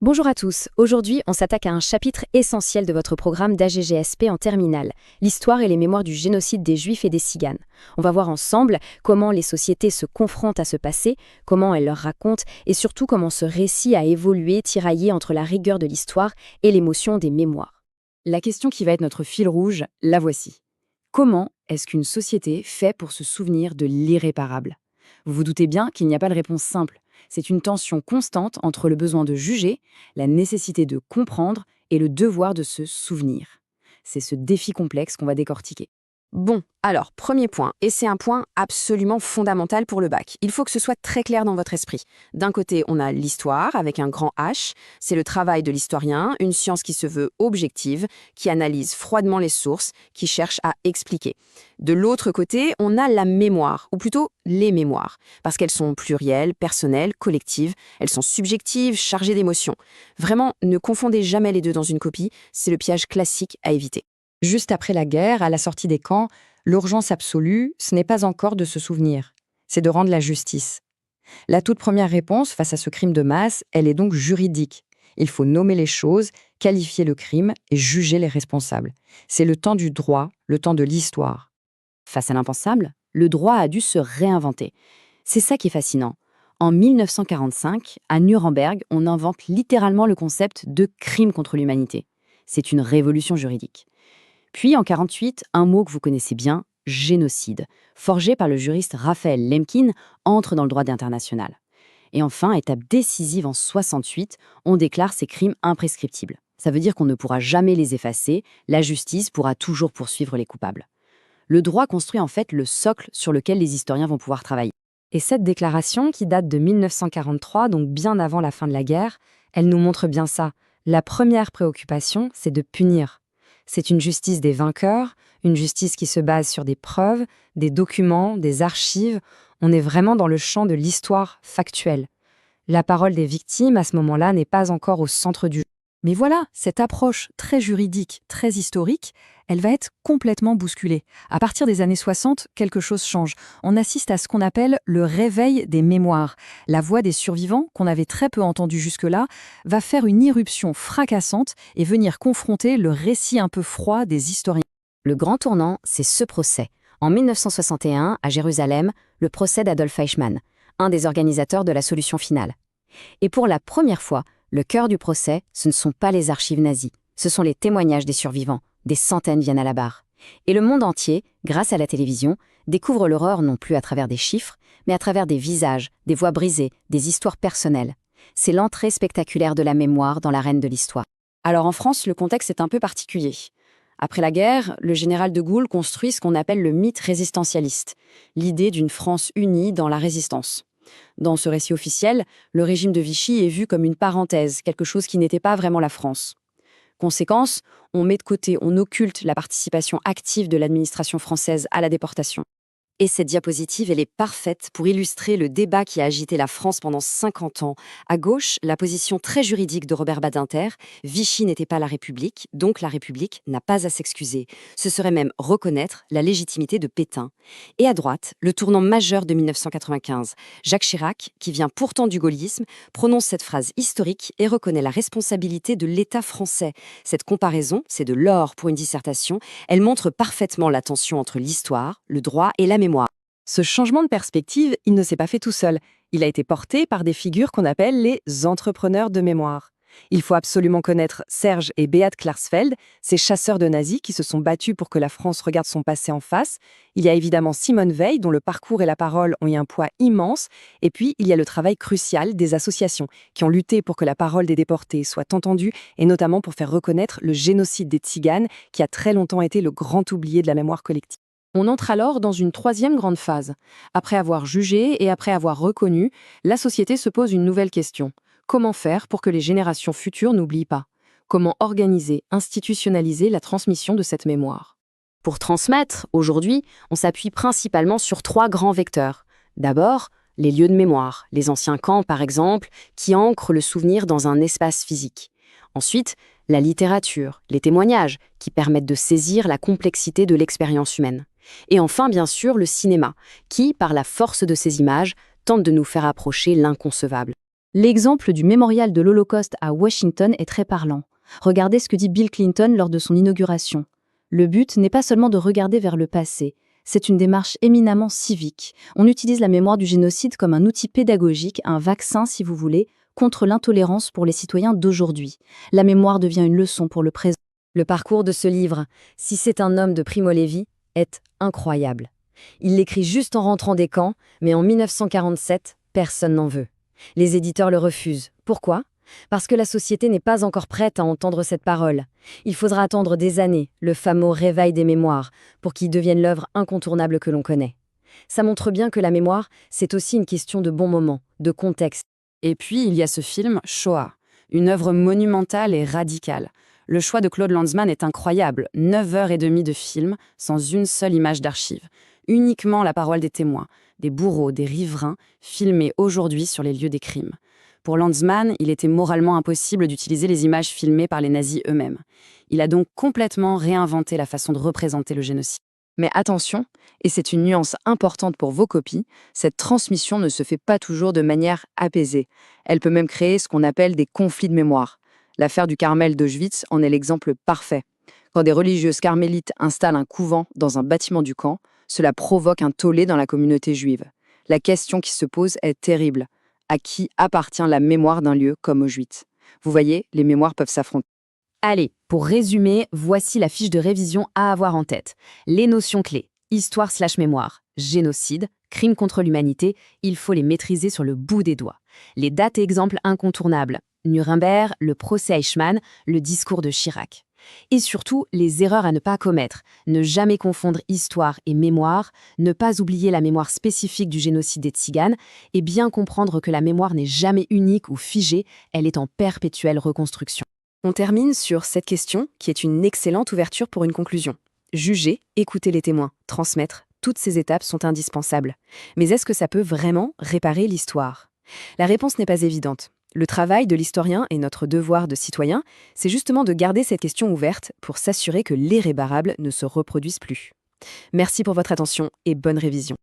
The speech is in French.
Bonjour à tous, aujourd'hui on s'attaque à un chapitre essentiel de votre programme d'AGGSP en terminale, l'histoire et les mémoires du génocide des Juifs et des Tziganes. On va voir ensemble comment les sociétés se confrontent à ce passé, comment elles leur racontent et surtout comment ce récit a évolué, tiraillé entre la rigueur de l'histoire et l'émotion des mémoires. La question qui va être notre fil rouge, la voici. Comment est-ce qu'une société fait pour se souvenir de l'irréparable? Vous vous doutez bien qu'il n'y a pas de réponse simple. C'est une tension constante entre le besoin de juger, la nécessité de comprendre et le devoir de se souvenir. C'est ce défi complexe qu'on va décortiquer. Bon, alors, premier point, et c'est un point absolument fondamental pour le bac. Il faut que ce soit très clair dans votre esprit. D'un côté, on a l'histoire, avec un grand H. C'est le travail de l'historien, une science qui se veut objective, qui analyse froidement les sources, qui cherche à expliquer. De l'autre côté, on a la mémoire, ou plutôt les mémoires, parce qu'elles sont plurielles, personnelles, collectives, elles sont subjectives, chargées d'émotions. Vraiment, ne confondez jamais les deux dans une copie, c'est le piège classique à éviter. Juste après la guerre, à la sortie des camps, l'urgence absolue, ce n'est pas encore de se souvenir, c'est de rendre la justice. La toute première réponse face à ce crime de masse, elle est donc juridique. Il faut nommer les choses, qualifier le crime et juger les responsables. C'est le temps du droit, le temps de l'histoire. Face à l'impensable, le droit a dû se réinventer. C'est ça qui est fascinant. En 1945, à Nuremberg, on invente littéralement le concept de crime contre l'humanité. C'est une révolution juridique. Puis en 1948, un mot que vous connaissez bien, génocide, forgé par le juriste Raphaël Lemkin, entre dans le droit international. Et enfin, étape décisive en 1968, on déclare ces crimes imprescriptibles. Ça veut dire qu'on ne pourra jamais les effacer, la justice pourra toujours poursuivre les coupables. Le droit construit en fait le socle sur lequel les historiens vont pouvoir travailler. Et cette déclaration, qui date de 1943, donc bien avant la fin de la guerre, elle nous montre bien ça. La première préoccupation, c'est de punir. C'est une justice des vainqueurs, une justice qui se base sur des preuves, des documents, des archives. On est vraiment dans le champ de l'histoire factuelle. La parole des victimes, à ce moment-là, n'est pas encore au centre du jeu. Mais voilà, cette approche très juridique, très historique, elle va être complètement bousculée. À partir des années 60, quelque chose change. On assiste à ce qu'on appelle le réveil des mémoires. La voix des survivants, qu'on avait très peu entendue jusque-là, va faire une irruption fracassante et venir confronter le récit un peu froid des historiens. Le grand tournant, c'est ce procès. En 1961, à Jérusalem, le procès d'Adolf Eichmann, un des organisateurs de la solution finale. Et pour la première fois, le cœur du procès, ce ne sont pas les archives nazies, ce sont les témoignages des survivants. Des centaines viennent à la barre. Et le monde entier, grâce à la télévision, découvre l'horreur non plus à travers des chiffres, mais à travers des visages, des voix brisées, des histoires personnelles. C'est l'entrée spectaculaire de la mémoire dans l'arène de l'histoire. Alors en France, le contexte est un peu particulier. Après la guerre, le général de Gaulle construit ce qu'on appelle le mythe résistentialiste, l'idée d'une France unie dans la résistance. Dans ce récit officiel, le régime de Vichy est vu comme une parenthèse, quelque chose qui n'était pas vraiment la France. Conséquence, on met de côté, on occulte la participation active de l'administration française à la déportation. Et cette diapositive, elle est parfaite pour illustrer le débat qui a agité la France pendant 50 ans. À gauche, la position très juridique de Robert Badinter. Vichy n'était pas la République, donc la République n'a pas à s'excuser. Ce serait même reconnaître la légitimité de Pétain. Et à droite, le tournant majeur de 1995. Jacques Chirac, qui vient pourtant du gaullisme, prononce cette phrase historique et reconnaît la responsabilité de l'État français. Cette comparaison, c'est de l'or pour une dissertation. Elle montre parfaitement la tension entre l'histoire, le droit et la mémoire. Ce changement de perspective, il ne s'est pas fait tout seul. Il a été porté par des figures qu'on appelle les entrepreneurs de mémoire. Il faut absolument connaître Serge et Beat Klarsfeld, ces chasseurs de nazis qui se sont battus pour que la France regarde son passé en face. Il y a évidemment Simone Veil, dont le parcours et la parole ont eu un poids immense. Et puis, il y a le travail crucial des associations qui ont lutté pour que la parole des déportés soit entendue et notamment pour faire reconnaître le génocide des Tziganes, qui a très longtemps été le grand oublié de la mémoire collective. On entre alors dans une troisième grande phase. Après avoir jugé et après avoir reconnu, la société se pose une nouvelle question. Comment faire pour que les générations futures n'oublient pas? Comment organiser, institutionnaliser la transmission de cette mémoire? Pour transmettre, aujourd'hui, on s'appuie principalement sur 3 grands vecteurs. D'abord, les lieux de mémoire, les anciens camps par exemple, qui ancrent le souvenir dans un espace physique. Ensuite, la littérature, les témoignages, qui permettent de saisir la complexité de l'expérience humaine. Et enfin, bien sûr, le cinéma, qui, par la force de ses images, tente de nous faire approcher l'inconcevable. L'exemple du mémorial de l'Holocauste à Washington est très parlant. Regardez ce que dit Bill Clinton lors de son inauguration. Le but n'est pas seulement de regarder vers le passé, c'est une démarche éminemment civique. On utilise la mémoire du génocide comme un outil pédagogique, un vaccin si vous voulez, contre l'intolérance pour les citoyens d'aujourd'hui. La mémoire devient une leçon pour le présent. Le parcours de ce livre, si c'est un homme de Primo Levi, est incroyable. Il l'écrit juste en rentrant des camps, mais en 1947, personne n'en veut. Les éditeurs le refusent. Pourquoi ? Parce que la société n'est pas encore prête à entendre cette parole. Il faudra attendre des années, le fameux réveil des mémoires, pour qu'il devienne l'œuvre incontournable que l'on connaît. Ça montre bien que la mémoire, c'est aussi une question de bon moment, de contexte. Et puis, il y a ce film Shoah, une œuvre monumentale et radicale. Le choix de Claude Lanzmann est incroyable, 9h30 de film, sans une seule image d'archive. Uniquement la parole des témoins, des bourreaux, des riverains, filmés aujourd'hui sur les lieux des crimes. Pour Lanzmann, il était moralement impossible d'utiliser les images filmées par les nazis eux-mêmes. Il a donc complètement réinventé la façon de représenter le génocide. Mais attention, et c'est une nuance importante pour vos copies, cette transmission ne se fait pas toujours de manière apaisée. Elle peut même créer ce qu'on appelle des conflits de mémoire. L'affaire du Carmel d'Auschwitz en est l'exemple parfait. Quand des religieuses carmélites installent un couvent dans un bâtiment du camp, cela provoque un tollé dans la communauté juive. La question qui se pose est terrible. À qui appartient la mémoire d'un lieu comme Auschwitz ? Vous voyez, les mémoires peuvent s'affronter. Allez, pour résumer, voici la fiche de révision à avoir en tête. Les notions clés, histoire/mémoire, génocide, crime contre l'humanité, il faut les maîtriser sur le bout des doigts. Les dates et exemples incontournables, Nuremberg, le procès Eichmann, le discours de Chirac. Et surtout, les erreurs à ne pas commettre. Ne jamais confondre histoire et mémoire, ne pas oublier la mémoire spécifique du génocide des Tziganes, et bien comprendre que la mémoire n'est jamais unique ou figée, elle est en perpétuelle reconstruction. On termine sur cette question qui est une excellente ouverture pour une conclusion. Juger, écouter les témoins, transmettre, toutes ces étapes sont indispensables. Mais est-ce que ça peut vraiment réparer l'histoire ? La réponse n'est pas évidente. Le travail de l'historien et notre devoir de citoyen, c'est justement de garder cette question ouverte pour s'assurer que l'irréparable ne se reproduise plus. Merci pour votre attention et bonne révision.